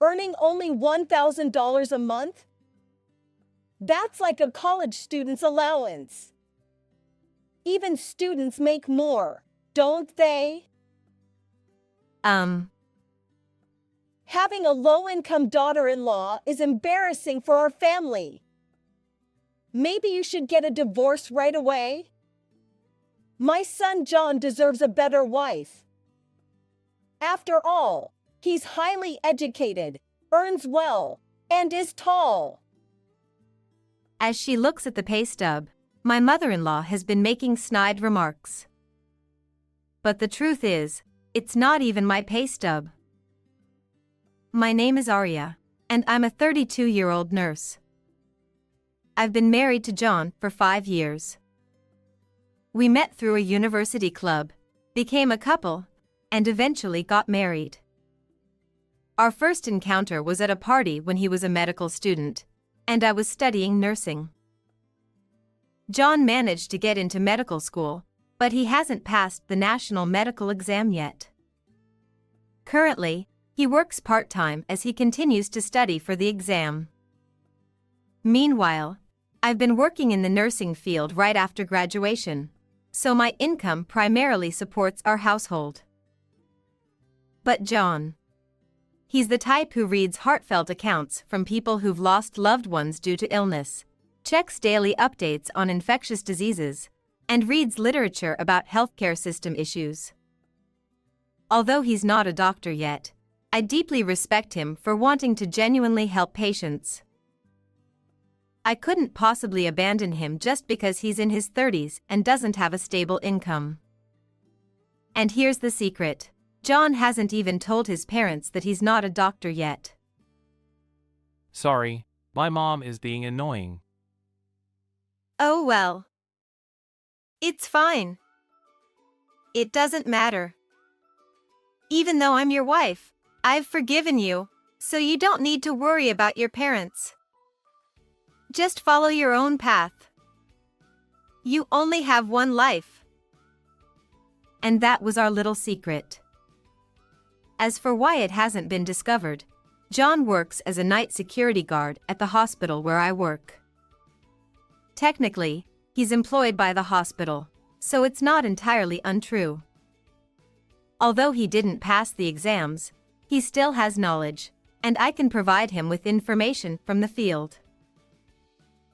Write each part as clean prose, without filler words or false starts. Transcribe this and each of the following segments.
earning only $1,000 a month? That's like a college student's allowance. Even students make more, don't they? Having a low-income daughter-in-law is embarrassing for our family. Maybe you should get a divorce right away? My son John deserves a better wife. After all, he's highly educated, earns well, and is tall. As she looks at the pay stub, my mother-in-law has been making snide remarks. But the truth is, it's not even my pay stub. My name is Arya, and I'm a 32-year-old nurse. I've been married to John for 5 years. We met through a university club, became a couple, and eventually got married. Our first encounter was at a party when he was a medical student, and I was studying nursing. John managed to get into medical school, but he hasn't passed the national medical exam yet. Currently, he works part-time as he continues to study for the exam. Meanwhile, I've been working in the nursing field right after graduation, so my income primarily supports our household. But John, he's the type who reads heartfelt accounts from people who've lost loved ones due to illness, checks daily updates on infectious diseases, and reads literature about healthcare system issues. Although he's not a doctor yet, I deeply respect him for wanting to genuinely help patients. I couldn't possibly abandon him just because he's in his 30s and doesn't have a stable income. And here's the secret: John hasn't even told his parents that he's not a doctor yet. Sorry, my mom is being annoying. Oh well. It's fine. It doesn't matter. Even though I'm your wife, I've forgiven you, so you don't need to worry about your parents. Just follow your own path. You only have one life. And that was our little secret. As for why it hasn't been discovered, John works as a night security guard at the hospital where I work. Technically, he's employed by the hospital, so it's not entirely untrue. Although he didn't pass the exams, he still has knowledge, and I can provide him with information from the field.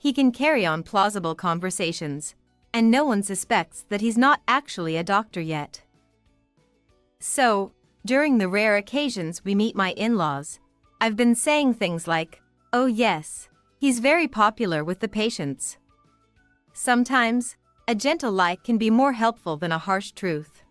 He can carry on plausible conversations, and no one suspects that he's not actually a doctor yet. So, during the rare occasions we meet my in-laws, I've been saying things like, "Oh yes, he's very popular with the patients." Sometimes, a gentle lie can be more helpful than a harsh truth.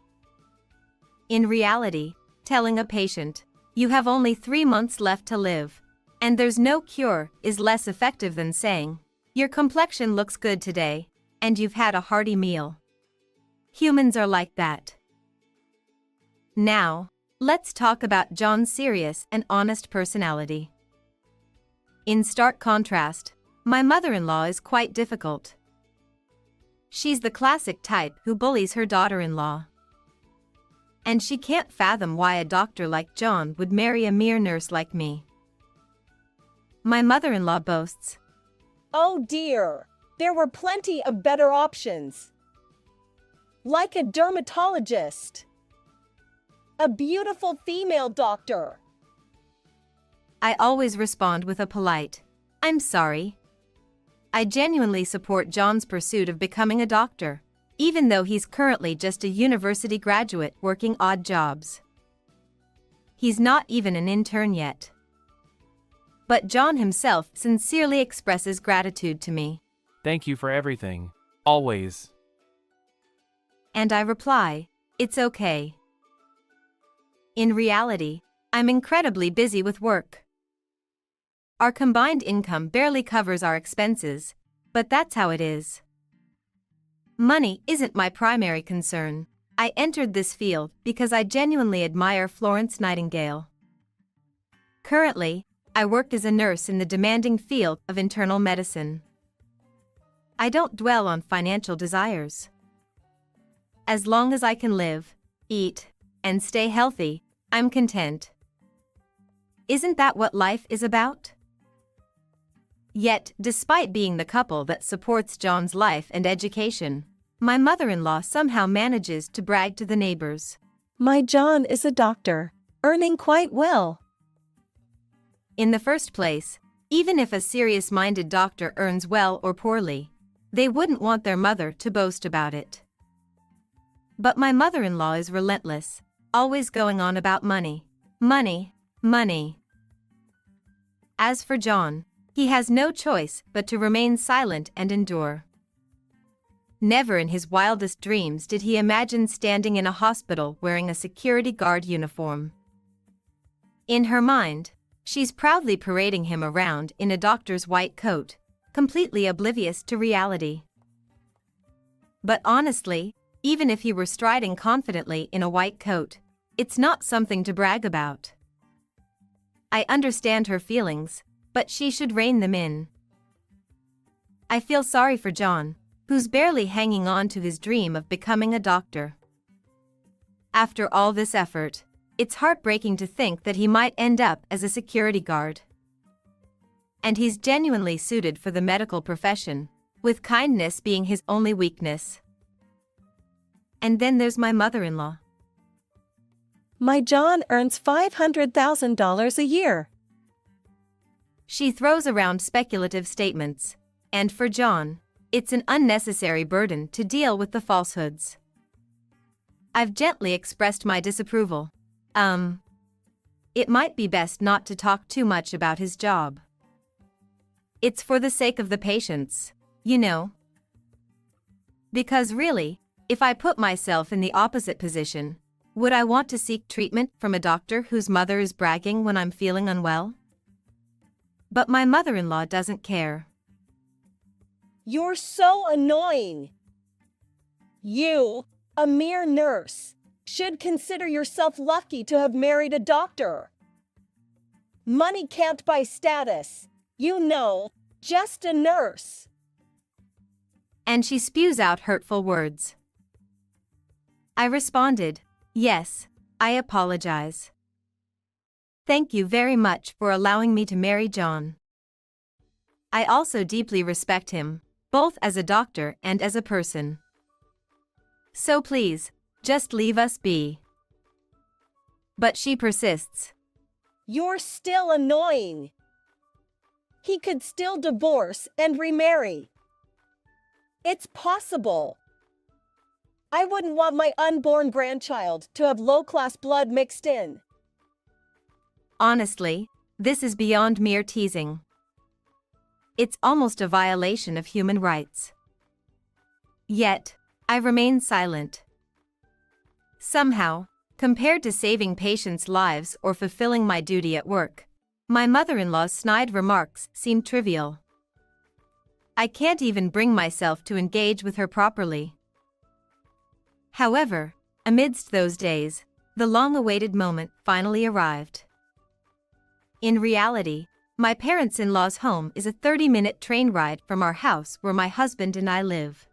In reality, telling a patient, "You have only 3 months left to live, and there's no cure," is less effective than saying, "Your complexion looks good today, and you've had a hearty meal." Humans are like that. Now, let's talk about John's serious and honest personality. In stark contrast, my mother-in-law is quite difficult. She's the classic type who bullies her daughter-in-law. And she can't fathom why a doctor like John would marry a mere nurse like me. My mother-in-law boasts, Oh dear, there were plenty of better options. Like a dermatologist. A beautiful female doctor. I always respond with a polite, "I'm sorry." I genuinely support John's pursuit of becoming a doctor, even though he's currently just a university graduate working odd jobs. He's not even an intern yet. But John himself sincerely expresses gratitude to me. Thank you for everything. Always. And I reply, "It's okay." In reality, I'm incredibly busy with work. Our combined income barely covers our expenses, but that's how it is. Money isn't my primary concern. I entered this field because I genuinely admire Florence Nightingale. Currently, I work as a nurse in the demanding field of internal medicine. I don't dwell on financial desires. As long as I can live, eat, and stay healthy, I'm content. Isn't that what life is about? Yet, despite being the couple that supports John's life and education, my mother-in-law somehow manages to brag to the neighbors. My John is a doctor, earning quite well. In the first place, even if a serious-minded doctor earns well or poorly, they wouldn't want their mother to boast about it. But my mother-in-law is relentless, always going on about money. Money, money. As for John, he has no choice but to remain silent and endure. Never in his wildest dreams did he imagine standing in a hospital wearing a security guard uniform. In her mind, she's proudly parading him around in a doctor's white coat, completely oblivious to reality. But honestly, even if he were striding confidently in a white coat, it's not something to brag about. I understand her feelings, but she should rein them in. I feel sorry for John, who's barely hanging on to his dream of becoming a doctor. After all this effort, it's heartbreaking to think that he might end up as a security guard. And he's genuinely suited for the medical profession, with kindness being his only weakness. And then there's my mother-in-law. My John earns $500,000 a year. She throws around speculative statements, and for John, it's an unnecessary burden to deal with the falsehoods. I've gently expressed my disapproval. It might be best not to talk too much about his job. It's for the sake of the patients, you know. Because really, if I put myself in the opposite position, would I want to seek treatment from a doctor whose mother is bragging when I'm feeling unwell? But my mother-in-law doesn't care. You're so annoying. You, a mere nurse, should consider yourself lucky to have married a doctor. Money can't buy status, you know, just a nurse. And she spews out hurtful words. I responded, yes, I apologize. Thank you very much for allowing me to marry John. I also deeply respect him, both as a doctor and as a person. So please, just leave us be. But she persists. You're still annoying. He could still divorce and remarry. It's possible. I wouldn't want my unborn grandchild to have low-class blood mixed in. Honestly, this is beyond mere teasing. It's almost a violation of human rights. Yet, I remain silent. Somehow, compared to saving patients' lives or fulfilling my duty at work, my mother-in-law's snide remarks seem trivial. I can't even bring myself to engage with her properly. However, amidst those days, the long-awaited moment finally arrived. In reality, my parents-in-law's home is a 30-minute train ride from our house where my husband and I live.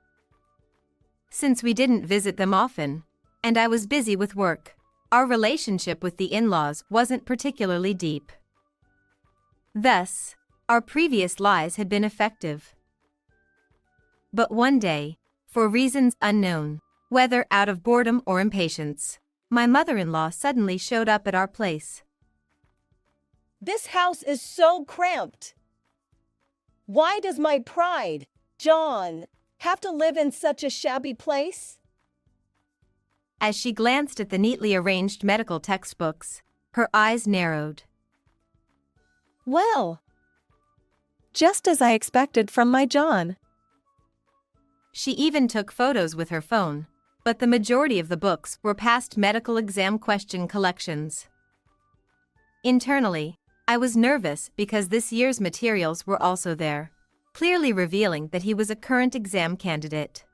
Since we didn't visit them often, and I was busy with work, our relationship with the in-laws wasn't particularly deep. Thus, our previous lies had been effective. But one day, for reasons unknown, whether out of boredom or impatience, my mother-in-law suddenly showed up at our place. This house is so cramped. Why does my pride, John, have to live in such a shabby place? As she glanced at the neatly arranged medical textbooks, her eyes narrowed. Well, just as I expected from my John. She even took photos with her phone, but the majority of the books were past medical exam question collections. Internally, I was nervous because this year's materials were also there, clearly revealing that he was a current exam candidate.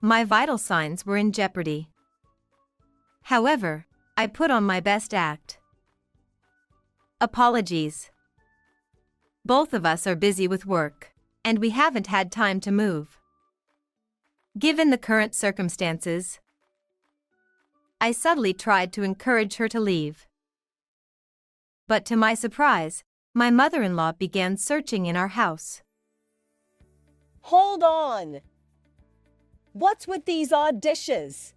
My vital signs were in jeopardy. However, I put on my best act. Apologies. Both of us are busy with work, and we haven't had time to move. Given the current circumstances, I subtly tried to encourage her to leave. But to my surprise, my mother-in-law began searching in our house. Hold on. What's with these odd dishes?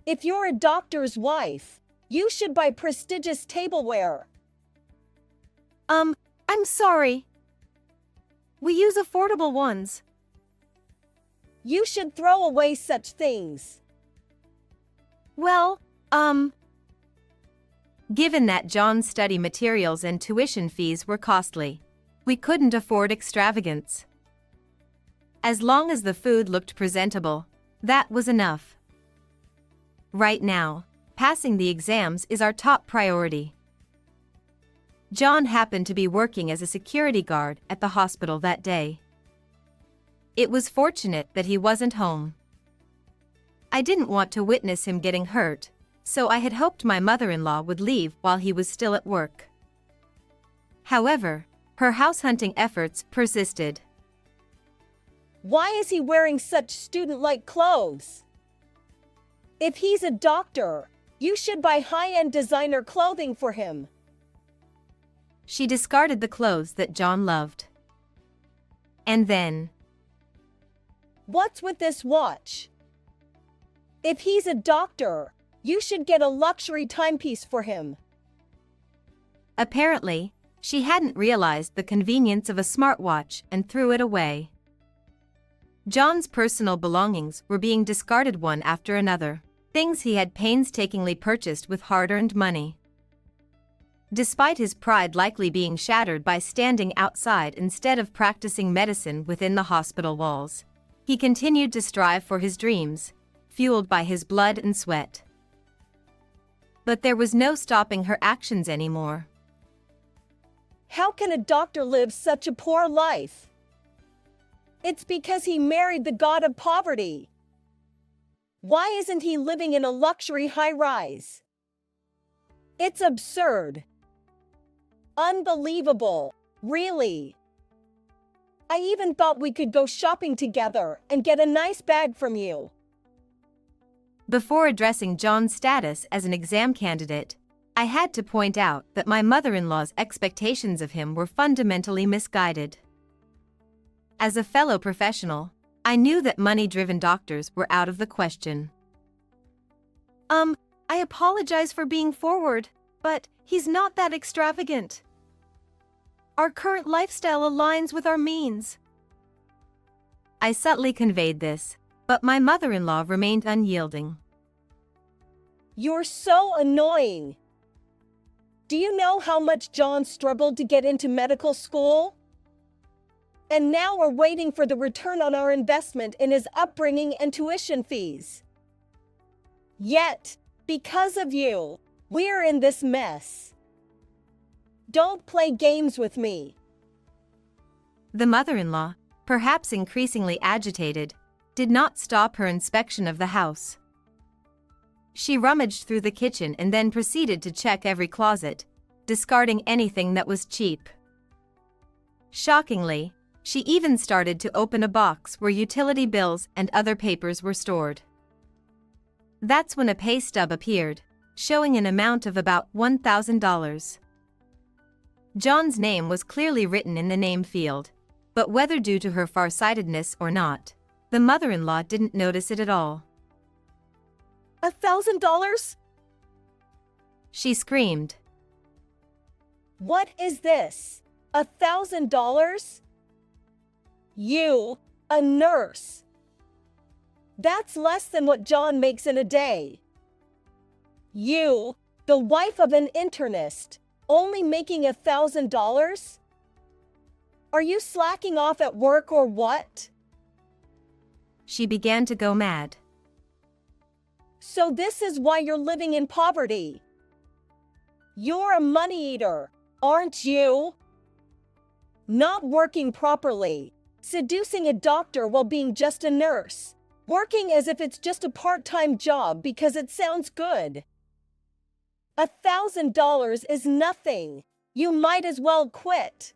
If you're a doctor's wife, you should buy prestigious tableware. I'm sorry. We use affordable ones. You should throw away such things. Well, given that John's study materials and tuition fees were costly, we couldn't afford extravagance. As long as the food looked presentable, that was enough. Right now, passing the exams is our top priority. John happened to be working as a security guard at the hospital that day. It was fortunate that he wasn't home. I didn't want to witness him getting hurt, so I had hoped my mother-in-law would leave while he was still at work. However, her house-hunting efforts persisted. Why is he wearing such student-like clothes? If he's a doctor, you should buy high-end designer clothing for him. She discarded the clothes that John loved. And then, What's with this watch? If he's a doctor, you should get a luxury timepiece for him. apparently, she hadn't realized the convenience of a smartwatch and threw it away. John's personal belongings were being discarded one after another, things he had painstakingly purchased with hard-earned money. Despite his pride likely being shattered by standing outside instead of practicing medicine within the hospital walls, he continued to strive for his dreams, fueled by his blood and sweat. But there was no stopping her actions anymore. How can a doctor live such a poor life? It's because he married the god of poverty. Why isn't he living in a luxury high-rise? It's absurd. Unbelievable, really. I even thought we could go shopping together and get a nice bag from you. Before addressing John's status as an exam candidate, I had to point out that my mother-in-law's expectations of him were fundamentally misguided. As a fellow professional, I knew that money-driven doctors were out of the question. I apologize for being forward, but he's not that extravagant. Our current lifestyle aligns with our means. I subtly conveyed this, but my mother-in-law remained unyielding. You're so annoying. Do you know how much John struggled to get into medical school? And now we're waiting for the return on our investment in his upbringing and tuition fees. Yet, because of you, we're in this mess. Don't play games with me. The mother-in-law, perhaps increasingly agitated, did not stop her inspection of the house. She rummaged through the kitchen and then proceeded to check every closet, discarding anything that was cheap. Shockingly, she even started to open a box where utility bills and other papers were stored. That's when a pay stub appeared, showing an amount of about $1,000. John's name was clearly written in the name field, but whether due to her farsightedness or not, the mother-in-law didn't notice it at all. $1,000? She screamed. What is this? $1,000? You, a nurse. That's less than what John makes in a day. You, the wife of an internist, only making $1,000? Are you slacking off at work or what? She began to go mad. So this is why you're living in poverty. You're a money eater, aren't you? Not working properly, seducing a doctor while being just a nurse, working as if it's just a part-time job because it sounds good. $1,000 is nothing. You might as well quit.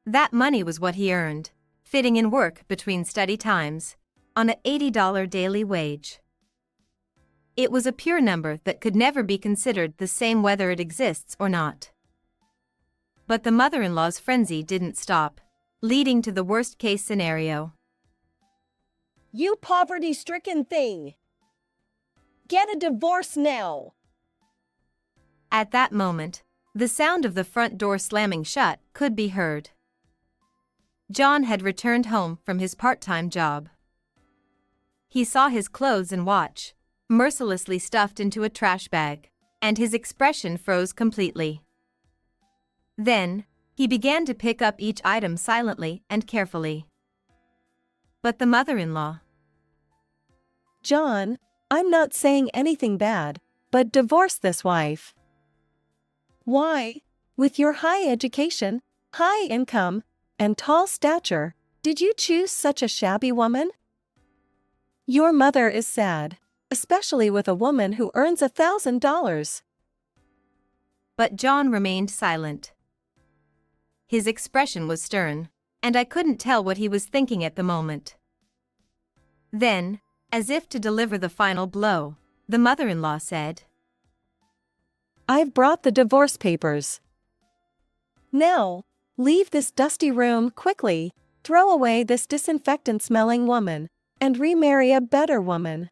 That money was what he earned, fitting in work between study times, on an $80 daily wage. It was a pure number that could never be considered the same whether it exists or not. But the mother-in-law's frenzy didn't stop, leading to the worst-case scenario. You poverty-stricken thing! Get a divorce now! At that moment, the sound of the front door slamming shut could be heard. John had returned home from his part-time job. He saw his clothes and watch, mercilessly stuffed into a trash bag, and his expression froze completely. Then, he began to pick up each item silently and carefully. But the mother-in-law. John, I'm not saying anything bad, but divorce this wife. Why? With your high education, high income, and tall stature, did you choose such a shabby woman? Your mother is sad, especially with a woman who earns $1,000. But John remained silent. His expression was stern, and I couldn't tell what he was thinking at the moment. Then, as if to deliver the final blow, the mother-in-law said, I've brought the divorce papers. Now, leave this dusty room quickly, throw away this disinfectant-smelling woman, and remarry a better woman.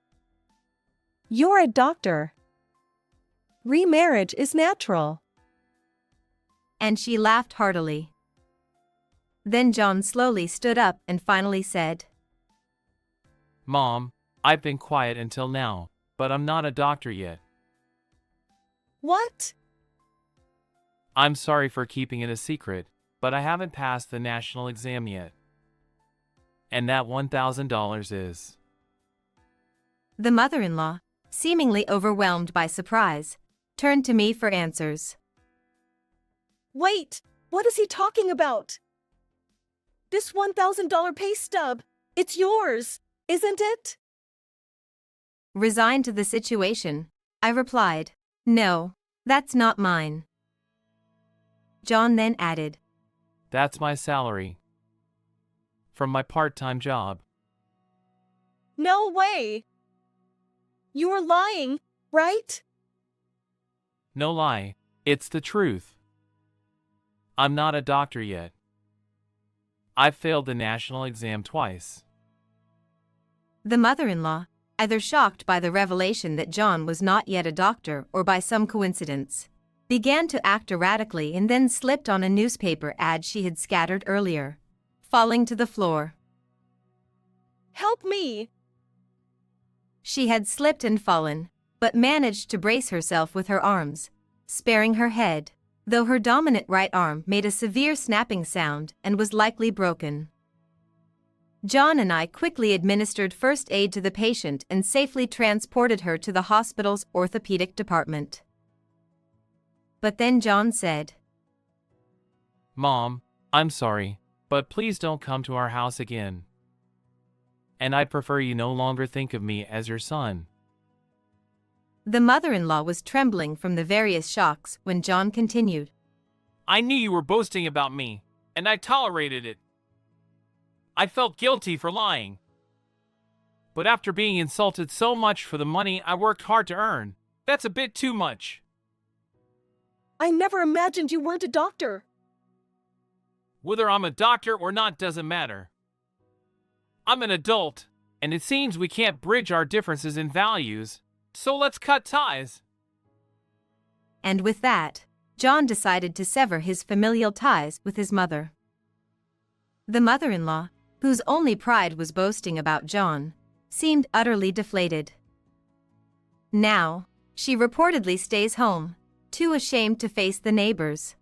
You're a doctor. Remarriage is natural. And she laughed heartily. Then John slowly stood up and finally said, Mom, I've been quiet until now, but I'm not a doctor yet. What? I'm sorry for keeping it a secret, but I haven't passed the national exam yet. And that $1,000 is. The mother-in-law, seemingly overwhelmed by surprise, turned to me for answers. Wait, what is he talking about? This $1,000 pay stub, it's yours, isn't it? Resigned to the situation, I replied, No, that's not mine. John then added, That's my salary. From my part-time job. No way! You were lying, right? No lie, it's the truth. I'm not a doctor yet. I've failed the national exam twice. The mother-in-law, either shocked by the revelation that John was not yet a doctor or by some coincidence, began to act erratically and then slipped on a newspaper ad she had scattered earlier, falling to the floor. Help me! She had slipped and fallen, but managed to brace herself with her arms, sparing her head, though her dominant right arm made a severe snapping sound and was likely broken. John and I quickly administered first aid to the patient and safely transported her to the hospital's orthopedic department. But then John said, Mom, I'm sorry, but please don't come to our house again. And I'd prefer you no longer think of me as your son. The mother-in-law was trembling from the various shocks when John continued. I knew you were boasting about me, and I tolerated it. I felt guilty for lying. But after being insulted so much for the money I worked hard to earn, that's a bit too much. I never imagined you weren't a doctor. Whether I'm a doctor or not doesn't matter. I'm an adult, and it seems we can't bridge our differences in values, so let's cut ties. And with that, John decided to sever his familial ties with his mother. The mother-in-law, whose only pride was boasting about John, seemed utterly deflated. Now, she reportedly stays home, too ashamed to face the neighbors.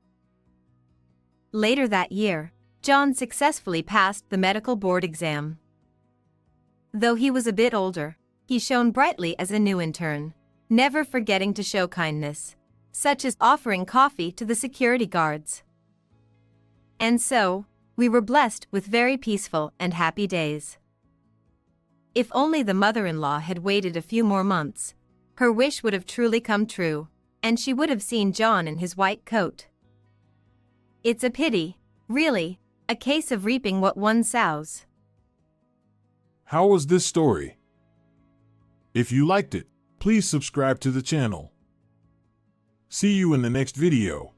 Later that year, John successfully passed the medical board exam. Though he was a bit older, he shone brightly as a new intern, never forgetting to show kindness, such as offering coffee to the security guards. And so, we were blessed with very peaceful and happy days. If only the mother-in-law had waited a few more months, her wish would have truly come true, and she would have seen John in his white coat. It's a pity, really, a case of reaping what one sows. How was this story? If you liked it, Please subscribe to the channel. See you in the next video.